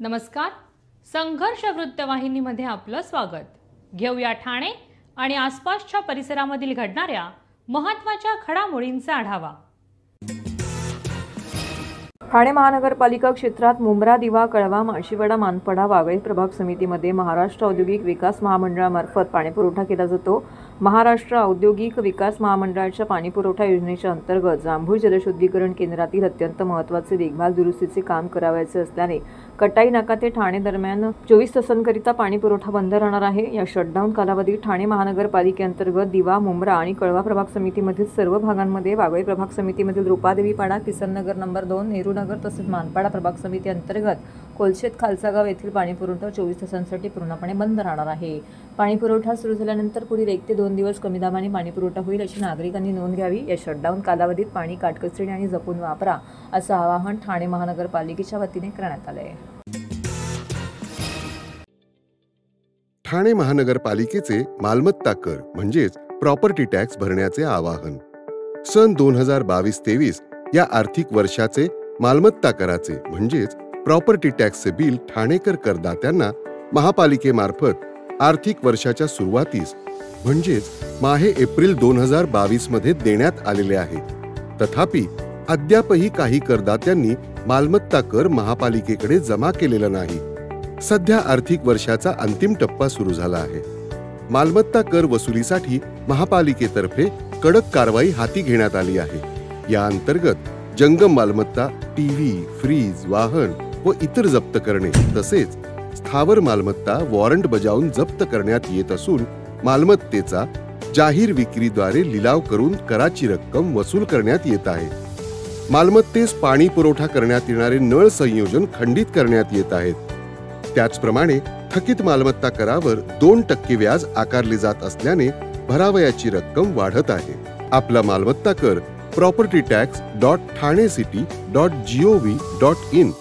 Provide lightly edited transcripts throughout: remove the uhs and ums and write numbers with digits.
नमस्कार. संघर्ष वृत्तवाहिनीमध्ये आपलं स्वागत. घेऊया ठाणे आणि आसपासच्या परिसरामधील घडणाऱ्या महत्त्वाच्या घडामोडींचा आढावा. ठाणे महानगरपालिका क्षेत्रात मुंब्रा, दिवा, कळवा, माळशिवाडा, मानपडा, वागळे प्रभाग समितीमध्ये महाराष्ट्र औद्योगिक विकास महामंडळामार्फत पाणीपुरवठा केला जातो. महाराष्ट्र औद्योगिक विकास महामंडळाच्या पाणीपुरवठा योजनेच्या अंतर्गत जांभूळ जलशुद्धीकरण केंद्रातील अत्यंत महत्त्वाचे देखभाल दुरुस्तीचे काम करावयाचे असल्याने कटाई नाका ते ठाणे दरम्यान 24 तासांकरिता पाणीपुरवठा बंद राहणार आहे. या शटडाऊन कालावधीत ठाणे महानगरपालिकेअंतर्गत दिवा, मुंब्रा आणि कळवा प्रभाग समितीमधील सर्व भागांमध्ये, वागळे प्रभाग समितीमधील रूपादेवीपाडा, किसननगर नंबर 2, नेहरू नगर तसेच मानपाडा प्रभाग समिती अंतर्गत कोलशेत खालसा येथील पाणीपुरवठा 24 तासांसाठी पूर्णपणे बंद राहणार आहे. पाणीपुरवठा सुरू झाल्यानंतर पुढील 1 ते 2 दिवस कमी दाबाने पाणीपुरवठा होईल अशी नागरिकांनी नोंद घ्यावी. या शटडाऊन कालावधीत पाणी काटकसरीने आणि जपून वापरा असं आवाहन ठाणे महानगरपालिकेच्या वतीने करण्यात आले आहे. ठाणे महानगरपालिकेचे मालमत्ता कर म्हणजेच प्रॉपर्टी टॅक्स भरण्याचे आवाहन. सन 2022-23 या आर्थिक वर्षाचे मालमत्ता कराचे म्हणजेच प्रॉपर्टी टॅक्सचे बिल ठाणेकर करदात्यांना महापालिकेमार्फत आर्थिक वर्षाच्या सुरुवातीस म्हणजेच माहे एप्रिल 2022 मध्ये देण्यात आलेले आहे. तथापि अद्यापही काही करदात्यांनी मालमत्ता कर महापालिकेकडे जमा केलेला नाही. सध्या आर्थिक वर्षाचा अंतिम टप्पा सुरू झाला आहे. मालमत्ता कर वसुलीसाठी महापालिकेतर्फे कडक कारवाई हाती घेण्यात आली आहे. या अंतर्गत जंगम मालमत्ता, टीव्ही, फ्रीज, वाहन व इतर जप्त करणे तसेच स्थावर मालमत्ता वॉरंट बजावून जप्त करण्यात येत असून मालमत्तेचा जाहीर विक्रीद्वारे लिलाव करून कराची रक्कम वसूल करण्यात येत आहे. मालमत्तेस पाणी पुरवठा करण्यात येणारे नळ संयोजन खंडित करण्यात येत आहेत. त्याचप्रमाणे थकीत मालमत्ता करावर 2% व्याज आकारले जात असल्याने भरावयाची रक्कम वाढत आहे. आपला मालमत्ता कर propertytax.thanecity.gov.in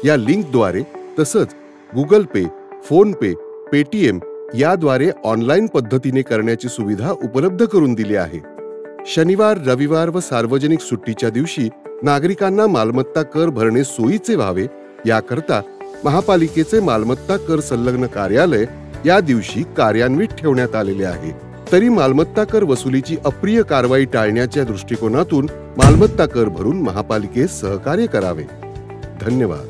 या लिंकद्वारे तसंच गुगल पे, फोन पे, पेटीएम याद्वारे ऑनलाईन पद्धतीने करण्याची सुविधा उपलब्ध करून दिली आहे. शनिवार, रविवार व सार्वजनिक सुट्टीच्या दिवशी नागरिकांना मालमत्ता कर भरणे सोयीचे व्हावे याकरता महापालिकेचे मालमत्ता कर संलग्न कार्यालय या दिवशी कार्यान्वित ठेवण्यात आलेले आहे. तरी मालमत्ता कर वसुलीची अप्रिय कारवाई टाळण्याच्या दृष्टिकोनातून मालमत्ता कर भरून महापालिकेस सहकार्य करावे. धन्यवाद.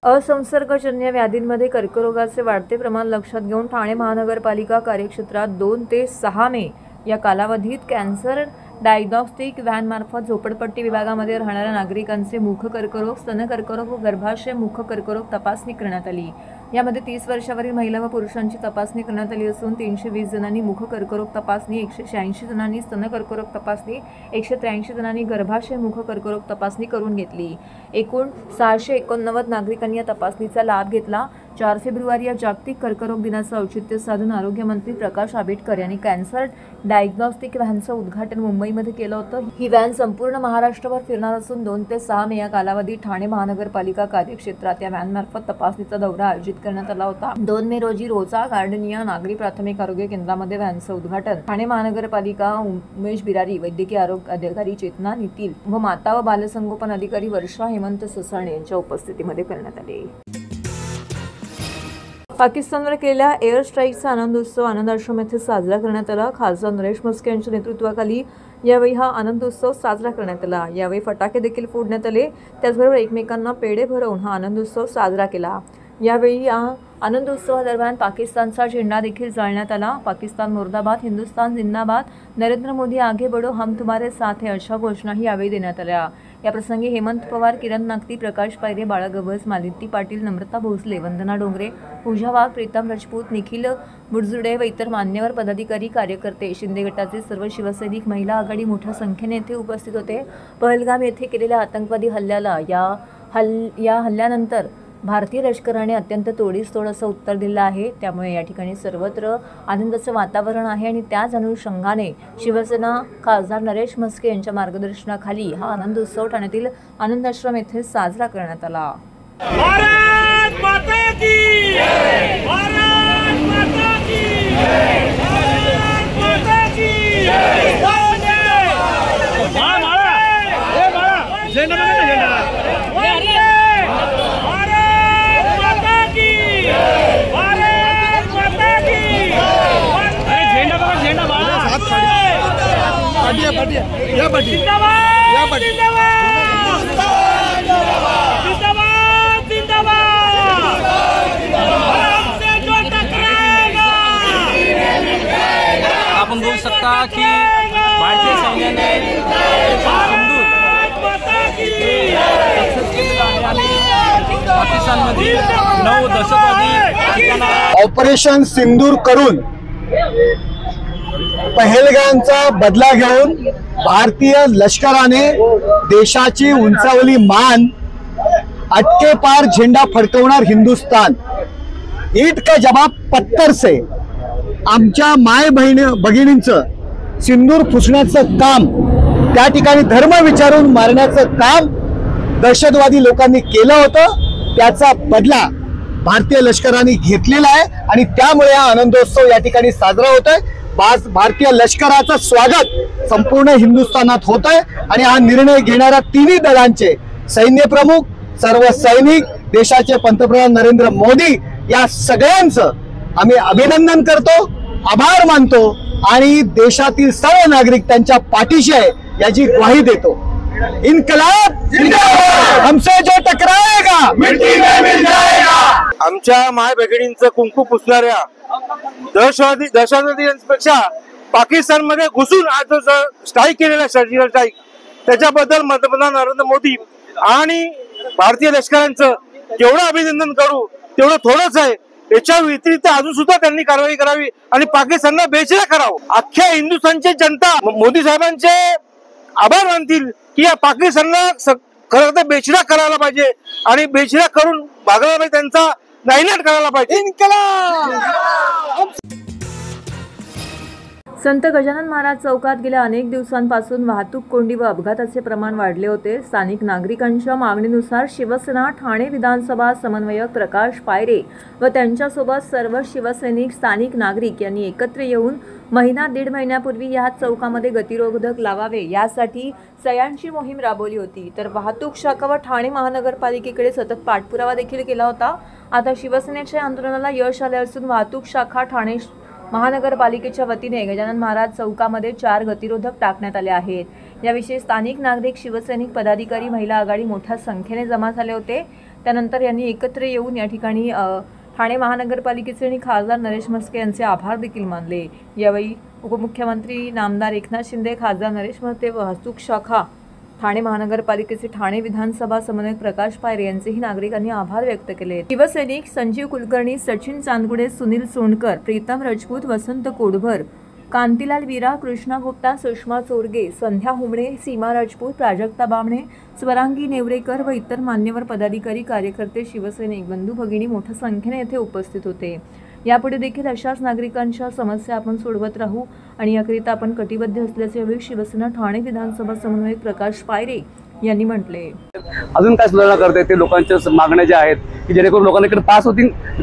असंसर्गजन्य व्याधींमध्ये कर्करोगाचे वाढते प्रमाण लक्षात घेऊन ठाणे महानगरपालिका कार्यक्षेत्रात 2 ते 6 मे या कालावधीत कॅन्सर डायग्नॉस्टिक व्हॅन मार्फत झोपडपट्टी विभागामध्ये राहणाऱ्या नागरिकांचे मुख कर्करोग, स्तन कर्करोग व गर्भाशय मुख कर्करोग तपासणी करण्यात आली. यामध्ये 30 वर्षावरील महिला व पुरुषांची तपासणी करण्यात आली असून 320 जणांनी मुख कर्करोग तपासणी, 186 जणांनी स्तन कर्करोग तपासणी, 183 जणांनी गर्भाशय मुख कर्करोग तपासणी करून घेतली. एकूण 689 नागरिकांनी या तपासणीचा लाभ घेतला. 4 फेब्रुवारी या जागतिक कर्करोग दिनाचं औचित्य साधून आरोग्यमंत्री प्रकाश आंबेडकर यांनी कॅन्सर डायग्नॉस्टिक व्हॅनचं उद्घाटन मुंबईमध्ये केलं होतं. ही व्हॅन संपूर्ण महाराष्ट्रभर फिरणार असून 2 ते 6 मे या कालावधीत ठाणे महानगरपालिका कार्यक्षेत्रात या व्हॅनमार्फत तपासणीचा दौरा आयोजित करण्यात आला होता. 2 मे रोजी रोजा गार्डनिया नागरी प्राथमिक आरोग्य केंद्रामध्ये व्हॅनचं उद्घाटन ठाणे महानगरपालिका उमेश बिरारी, वैद्यकीय आरोग्य अधिकारी चेतना नितील व माता व बालसंगोपन अधिकारी वर्षा हेमंत ससाणे यांच्या उपस्थितीमध्ये करण्यात आले. पाकिस्तानवर केलेल्या एअर स्ट्राईकचा आनंदोत्सव आनंद आश्रम येथे साजरा करण्यात आला. खासदार नरेश म्हस्के यांच्या नेतृत्वाखाली यावेळी हा आनंदोत्सव साजरा करण्यात आला. यावेळी फटाके देखील फोडण्यात आले. त्याचबरोबर एकमेकांना पेढे भरवून हा आनंदोत्सव साजरा केला. यावेळी या आनंदोत्सवादरम्यान पाकिस्तानचा झेंडा देखील जाळण्यात आला. पाकिस्तान मुर्दाबाद, हिंदुस्तान जिंदाबाद, नरेंद्र मोदी आगे बढो, हम तुम्हारे साथ है अशा घोषणाही यावेळी देण्यात आल्या. याप्रसंगी हेमंत पवार, किरण नागती, प्रकाश पायरे, बाळा गवस, मालिनी पाटील, नम्रता भोसले, वंदना डोंगरे, पूजा वाघ, प्रीतम राजपूत, निखिल बुडजुडे व इतर मान्यवर पदाधिकारी, कार्यकर्ते, शिंदे गटाचे सर्व शिवसैनिक, महिला आघाडी मोठ्या संख्येने येथे उपस्थित होते. पहलगाम येथे केलेल्या आतंकवादी हल्ल्याला या हल्ल्यानंतर भारतीय लष्कराने अत्यंत तोडीस-तोड असं उत्तर दिलं आहे. त्यामुळे या ठिकाणी सर्वत्र आनंदाचं वातावरण आहे आणि त्याच अनुषंगाने शिवसेना खासदार नरेश म्हस्के यांच्या मार्गदर्शनाखाली हा आनंदोत्सव ठाण्यातील आनंद आश्रम येथे साजरा करण्यात आला. भारत माता की जय, भारत माता की जय, भारत माता की जय. आपण बोलू शकता की भारतीय सैन्याने सिंदूर पाकिस्तानमध्ये 9 दहशतवादी ऑपरेशन सिंदूर करून पहलगामचा बदला घेऊन भारतीय लष्कराने देशाची उंचावली मान, अटके पार झेंडा फडकवणार हिंदुस्तान, ईट का जवाब पत्थर से आमच्या माय भगिनींचं सिंदूर पुसण्याचं काम, त्या ठिकाणी धर्म विचारून मारण्याचं काम दहशतवादी लोकांनी केलं होतं. त्याचा बदला भारतीय लष्कराने घेतलेला आहे आणि त्यामुळे हा आनंदोत्सव या ठिकाणी साजरा होतोय. भारतीय लष्कराचं स्वागत संपूर्ण हिंदुस्थानात होत आहे आणि हा निर्णय घेणाऱ्या तिन्ही दलांचे सैन्य प्रमुख, सर्व सैनिक, देशाचे पंतप्रधान नरेंद्र मोदी या सगळ्यांचं आम्ही अभिनंदन करतो, आभार मानतो आणि देशातील सर्व नागरिक त्यांच्या पाठीशी आहे याची ग्वाही देतो. इन्कलाब जिंदाबाद, हमसे जो टकराएगा मिट्टी में मिल जाएगा. आमच्या माय भगिनींचं कुंकू पुसणाऱ्या दहशतवाद्यांपेक्षा पाकिस्तानमध्ये घुसून आज जो स्ट्राईक केलेला सर्जिकल स्ट्राईक, त्याच्याबद्दल पंतप्रधान नरेंद्र मोदी आणि भारतीय लष्करांचं केवढं अभिनंदन करू तेवढं थोडंच आहे. याच्या व्यतिरिक्त अजून सुद्धा त्यांनी कारवाई करावी आणि पाकिस्तानला बेचिरा करावं. अख्ख्या हिंदुस्थानची जनता मोदी साहेबांचे आभार मानतील की या पाकिस्तानला खरं तर बेचिरा करायला पाहिजे आणि बेचिरा करून भागायला पाहिजे, त्यांचा नायनाट करायला पाहिजे. संत गजानन महाराज चौकात गेल्या अनेक दिवसांपासून वाहतूक कोंडी व अपघाताचे प्रमाण वाढले होते. स्थानिक नागरिकांच्या मागणीनुसार शिवसेना ठाणे विधानसभा समन्वयक प्रकाश पायरे व त्यांच्यासोबत सर्व शिवसैनिक, स्थानिक नागरिक यांनी एकत्र येऊन दीड महिन्यापूर्वी या चौकामध्ये गतिरोधक लावावे यासाठी सह्यांची मोहीम राबवली होती. तर वाहतूक शाखा व ठाणे महानगरपालिकेकडे सतत पाठपुरावा देखील केला होता. आता शिवसेनेच्या आंदोलनाला यश आले असून वाहतूक शाखा ठाणे महानगरपालिकेच्या वतीने गजानन महाराज चौकामध्ये 4 गतिरोधक टाकण्यात आले आहेत. याविषयी स्थानिक नागरिक, शिवसैनिक, पदाधिकारी, महिला आघाडी मोठ्या संख्येने जमा झाले होते. त्यानंतर यांनी एकत्र येऊन या ठिकाणी ठाणे महानगरपालिकेचे आणि खासदार नरेश म्हस्के यांचे आभार देखील मानले. यावेळी उपमुख्यमंत्री नामदार एकनाथ शिंदे, खासदार नरेश म्हस्के, वाहतूक शाखा ठाणे महानगरपालिकेचे ठाणे विधानसभा समन्वयक प्रकाश पायरे यांचेही नागरिकांनी आभार व्यक्त केले. शिवसैनिक संजीव कुलकर्णी, सचिन चांदगुडे, सुनील सोनकर, प्रीतम राजपूत, वसंत कोडभर, कांतीलाल वीरा, कृष्णा गुप्ता, सुषमा चोरगे, संध्या हुमणे, सीमा राजपूत, प्राजक्ता बामणे, स्वरांगी नेवरेकर व इतर मान्यवर पदाधिकारी, कार्यकर्ते, शिवसैनिक, बंधू भगिनी मोठ्या संख्येने येथे उपस्थित होते. यापुढे देखील अशाच नागरिकांच्या समस्या आपण सोडवत राहू आणि याकरिता आपण कटिबद्ध असल्याचे यावेळी शिवसेना ठाणे विधानसभा समन्वयक प्रकाश पायरे यांनी म्हटले. अजून काय सुधारणा करते ते लोकांच्या मागण्या ज्या आहेत की जेणेकरून लोकांना इकडे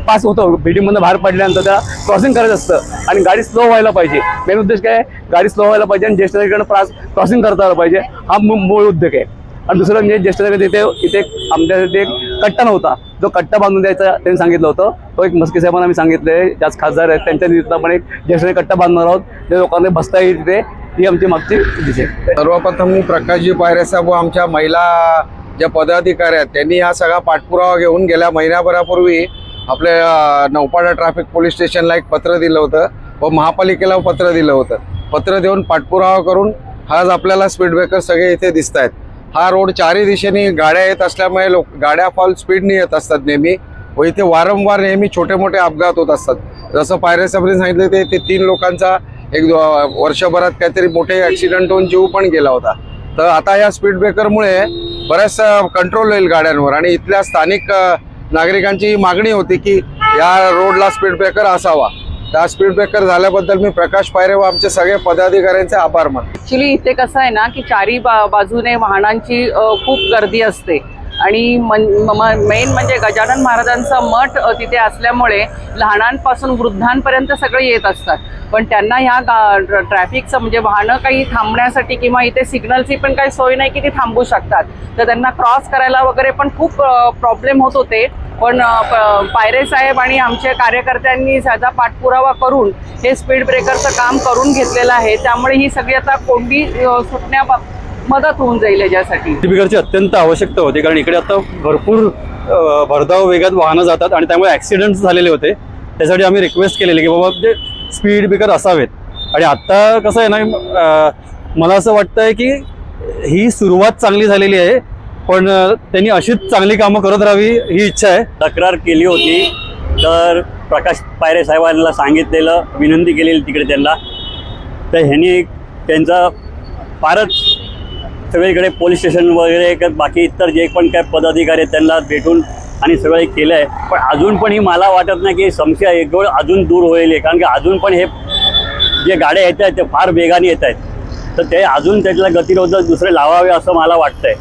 पास होतो बिल्डिंगमधून बाहेर पडल्यानंतर त्या क्रॉसिंग करायचं असतं आणि गाडी स्लो व्हायला पाहिजे. मेन उद्देश काय, गाडी स्लो व्हायला पाहिजे आणि ज्येष्ठ नागरिकांना क्रॉसिंग करता आलं पाहिजे, हा मूळ उद्योग आहे. आणि दुसरं म्हणजे ज्येष्ठ नागरिक इथे आमच्यासाठी एक कट्टा नव्हता, जो कट्टा बांधून द्यायचा त्यांनी सांगितलं होतं. तो एक म्हस्के साहेबांना आम्ही सांगितलंय, ज्याच खासदार आहेत त्यांच्या निमित्तानं आपण एक ज्येष्ठ कट्टा बांधणार आहोत, जे लोकांना बसता येईल तिथे. ही आमची मागची दिशा आहे. सर्वप्रथम प्रकाशजी पायरे साहेब व आमच्या महिला ज्या पदाधिकारी आहेत त्यांनी हा सगळा पाठपुरावा घेऊन गेल्या महिन्याभरापूर्वी आपल्या नौपाडा ट्रॅफिक पोलीस स्टेशनला एक पत्र दिलं होतं व महापालिकेला पत्र दिलं होतं. पत्र देऊन पाठपुरावा करून आज आपल्याला स्पीड ब्रेकर सगळे इथे दिसत आहेत. हा रोड चारही दिशेने गाड्या येत असल्यामुळे गाड्या फॉल स्पीडने येत असतात नेहमी व इथे वारंवार नेहमी छोटे मोठे अपघात होत असतात. जसं पायरे साहेबांनी सांगितलं ते 3 लोकांचा एक वर्षभरात काहीतरी मोठे ॲक्सिडेंट होऊन जीव पण गेला होता. तर आता या स्पीड ब्रेकरमुळे बऱ्याच कंट्रोल होईल गाड्यांवर आणि इथल्या स्थानिक नागरिकांची मागणी होती की या रोडला स्पीड ब्रेकर असावा. त्या स्पीड ब्रेकर झाल्याबद्दल मी प्रकाश पायरे व आमचे सगळे पदाधिकाऱ्यांचे आभार मानतो. ऍक्च्युली इथे कसं आहे ना की चारी बाजूने वाहनांची खूप गर्दी असते आणि मेन म्हणजे गजानन महाराजांचा मठ तिथे असल्यामुळे लहानांपासून वृद्धांपर्यंत सगळे येत असतात. पण त्यांना ह्या ट्रॅफिकचं म्हणजे वाहनं काही थांबण्यासाठी किंवा इथे सिग्नलची पण काही सोय नाही की ती थांबू शकतात. तर त्यांना क्रॉस करायला वगैरे पण खूप प्रॉब्लेम होत होते. पण पायरे साहेब आणि आमच्या कार्यकर्त्यांनी त्याचा पाठपुरावा करून हे स्पीड ब्रेकरचं काम करून घेतलेलं आहे. त्यामुळे ही सगळी आता कोंडी सुटण्या मदत होऊन जाईल याच्यासाठी. स्पीडब्रेकरची अत्यंत आवश्यकता होती, कारण इकडे आता भरपूर भरधाव वेगात वाहनं जातात आणि त्यामुळे ॲक्सिडेंट्स झालेले होते. त्यासाठी आम्ही रिक्वेस्ट केलेली की बाबा जे स्पीड ब्रेकर असावेत. आणि आत्ता कसं आहे ना, मला असं वाटतंय की ही सुरुवात चांगली झालेली आहे, पण त्यांनी अशीच चांगली कामं करत राहावी ही इच्छा आहे. तक्रार केली होती तर प्रकाश पायरे साहेबांना सांगितलेलं, विनंती केलेली तिकडे त्यांना. तर ह्यांनी त्यांचा फारच सगळीकडे पोलीस स्टेशन वगैरे बाकी इतर जे पण काय पदाधिकारी आहेत त्यांना भेटून आणि सगळं केलं आहे. पण अजून पण ही मला वाटत नाही की समस्या एक वेळ अजून दूर होईल, कारण की अजून पण हे जे गाड्या येत आहेत ते फार वेगाने येत आहेत. तर ते अजून त्याला गतिरोधक दुसरे लावावे असं मला वाटतंय.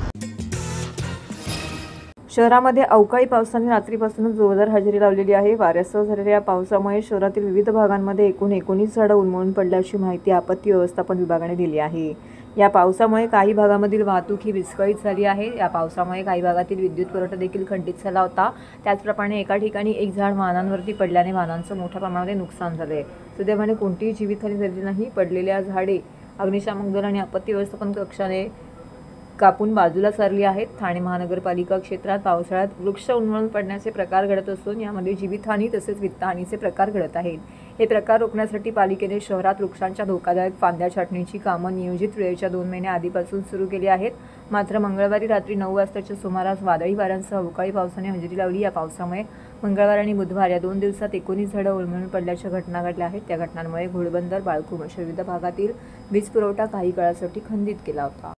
शहरामध्ये अवकाळी पावसाने रात्रीपासूनच जोरदार हजेरी लावलेली आहे. वाऱ्यासह झालेल्या या पावसामुळे शहरातील विविध भागांमध्ये एकूण 19 झाडं उन्मळून पडल्याची माहिती आपत्ती व्यवस्थापन विभागाने दिली आहे. या पावसामुळे काही भागामधील वाहतूक ही विस्कळीत झाली आहे. या पावसामुळे काही भागातील विद्युत पुरवठा देखील खंडित झाला होता. त्याचप्रमाणे एका ठिकाणी एक झाड वाहनांवरती पडल्याने वाहनांचं मोठ्या प्रमाणामध्ये नुकसान झाले. सुदैवाने कोणतीही जीवितहानी झाली नाही. पडलेल्या झाडे अग्निशामक दल आणि आपत्ती व्यवस्थापन कक्षाने कापून बाजूला सारली आहेत. ठाणे महानगरपालिका क्षेत्रात पावसाळ्यात वृक्ष उन्मळून पडण्याचे प्रकार घडत असून यामध्ये जीवितहानी तसेच वित्तहानीचे प्रकार घडत आहेत. हे प्रकार रोखण्यासाठी पालिकेने शहरात वृक्षांच्या धोकादायक फांद्या छाटणीची कामं नियोजित वेळेच्या 2 महिने आधीपासून सुरू केली आहेत. मात्र मंगळवारी रात्री 9 वाजताच्या सुमारास वादळी वाऱ्यांसह अवकाळी पावसाने हजेरी लावली. या पावसामुळे मंगळवार आणि बुधवार या 2 दिवसात 19 झाडं उन्मळून पडल्याच्या घटना घडल्या आहेत. त्या घटनांमुळे घोडबंदर, बाळकूम अशा विविध भागातील वीज पुरवठा काही काळासाठी खंडित केला होता.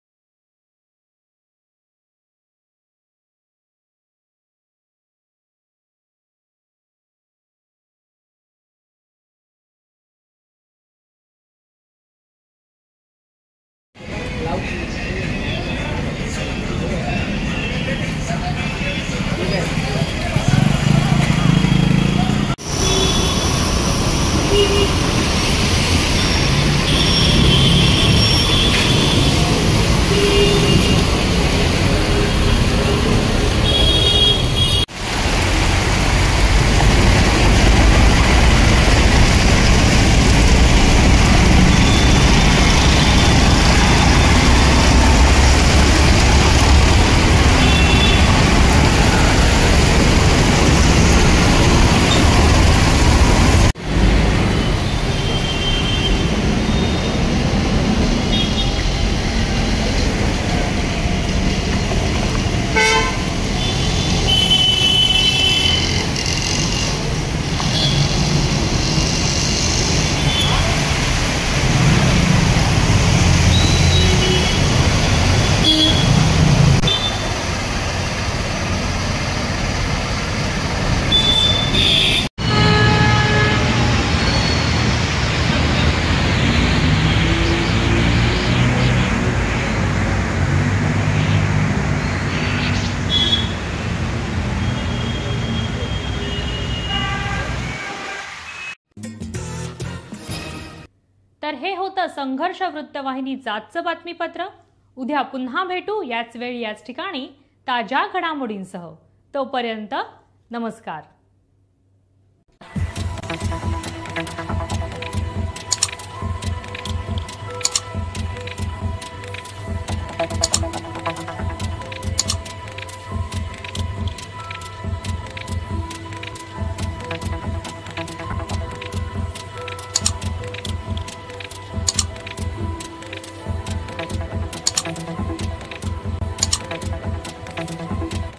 तर हे होतं संघर्ष वृत्तवाहिनीचं आजचं बातमीपत्र. उद्या पुन्हा भेटू याच वेळी याच ठिकाणी ताज्या घडामोडींसह. तोपर्यंत नमस्कार.